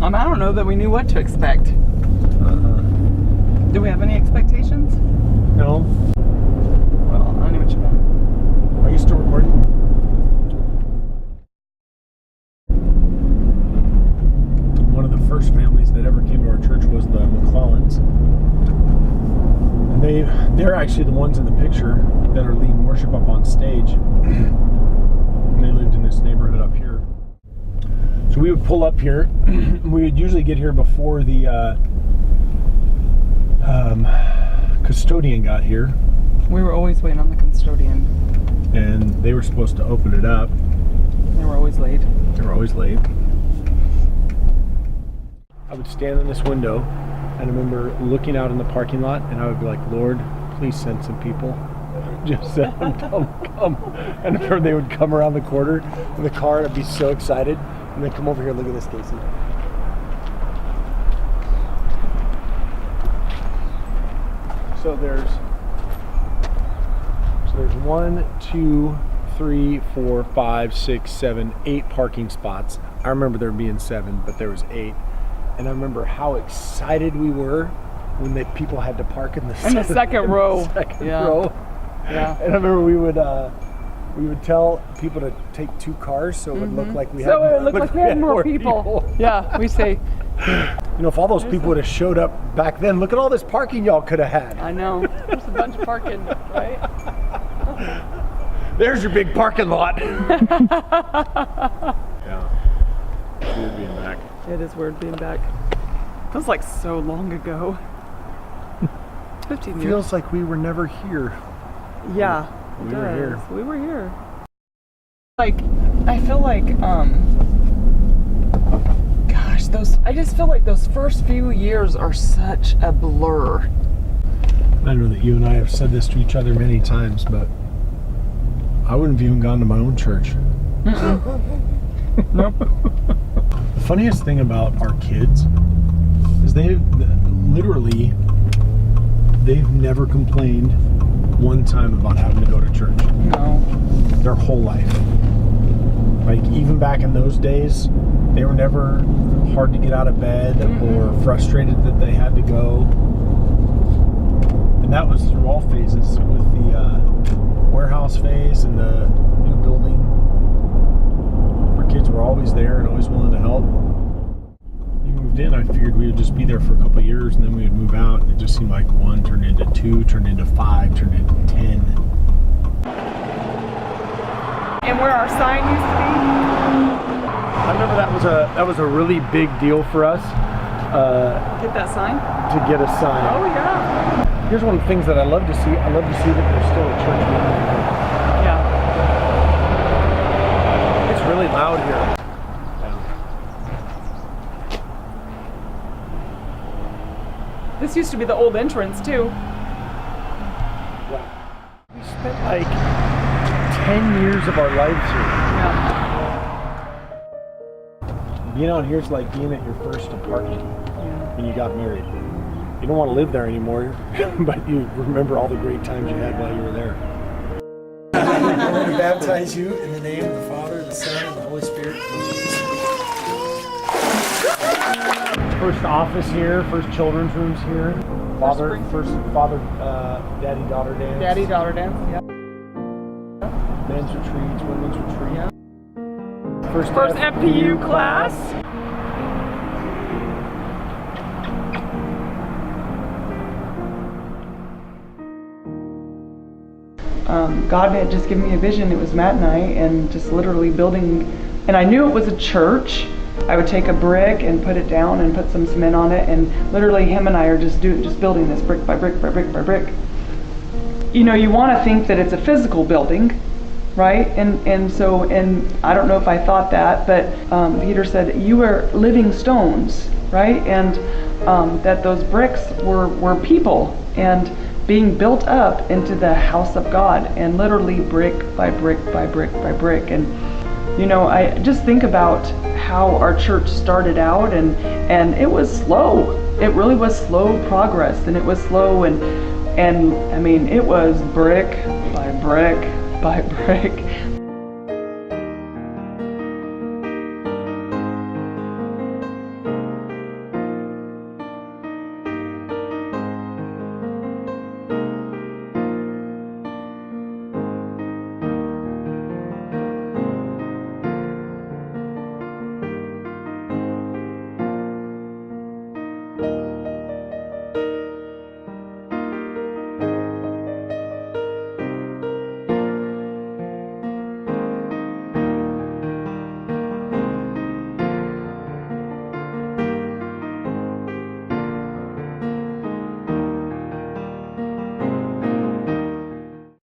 I don't know that we knew what to expect. Do we have any expectations? No. Well, I know what you meant. Are you still recording? One of the first families that ever came to our church was the McClellans. And they're actually the ones in the picture that are leading worship up on stage. And they lived in this neighborhood up here. So we would pull up here. We would usually get here before the custodian got here. We were always waiting on the custodian. And they were supposed to open it up. They were always late. They were always late. I would stand in this window and I remember looking out in the parking lot and I would be like, Lord, please send some people. Just send them, come. And I remember they would come around the corner in the car and I'd be so excited. And then come over here, look at this, Casey. So there's 1, 2, 3, 4, 5, 6, 7, 8 parking spots. I remember there being 7, but there was 8. And I remember how excited we were when the people had to park in the second row. Second row. Yeah. And I remember we would tell people to take 2 cars so it would look like we had more people. Yeah, we say. You know, if all those people would have showed up back then, look at all this parking y'all could have had. I know. There's a bunch of parking, right? There's your big parking lot. Yeah. It's weird being back. It is weird being back. Feels like so long ago. 15 years. Feels like we were never here. Yeah. We were here. We were here. Like, I feel like, I just feel like those first few years are such a blur. I know that you and I have said this to each other many times, but I wouldn't have even gone to my own church. Nope. The funniest thing about our kids is they've never complained one time about having to go to church. No. Their whole life. Like, even back in those days, they were never hard to get out of bed or frustrated that they had to go. And that was through all phases, with the warehouse phase and the new building. Our kids were always there and always willing to help. We moved in, I figured we would just be there for a couple of years and then we would move out, and it just seemed like 1 turned into 2, turned into 5, turned into 10. And where our sign used to be? I remember that was a really big deal for us. Get that sign? To get a sign. Oh yeah. Here's one of the things that I love to see. I love to see that there's still a church meeting. Yeah. It's really loud here. This used to be the old entrance too. Wow. We spent like 10 years of our lives here. Yeah. Being out here is like being at your first apartment when you got married. You don't want to live there anymore, but you remember all the great times you had while you were there. I'm going to baptize you in the name of the Father, the Son, and the Holy Spirit. First office here, first children's rooms here. Daddy, daughter dance. Daddy, daughter dance, yeah. Men's retreats, women's retreats. Yeah. First FPU class. God had just given me a vision. It was Matt and I, and just literally building, and I knew it was a church. I would take a brick and put it down and put some cement on it, and literally him and I are just building this brick by brick by brick by brick. You know, you want to think that it's a physical building, right? And so I don't know if I thought that, but Peter said you are living stones, right? And that those bricks were people and being built up into the house of God, and literally brick by brick by brick by brick. And you know, I just think about how our church started out, and it was slow. It really was slow progress, and it was slow, and I mean, it was brick by brick by brick.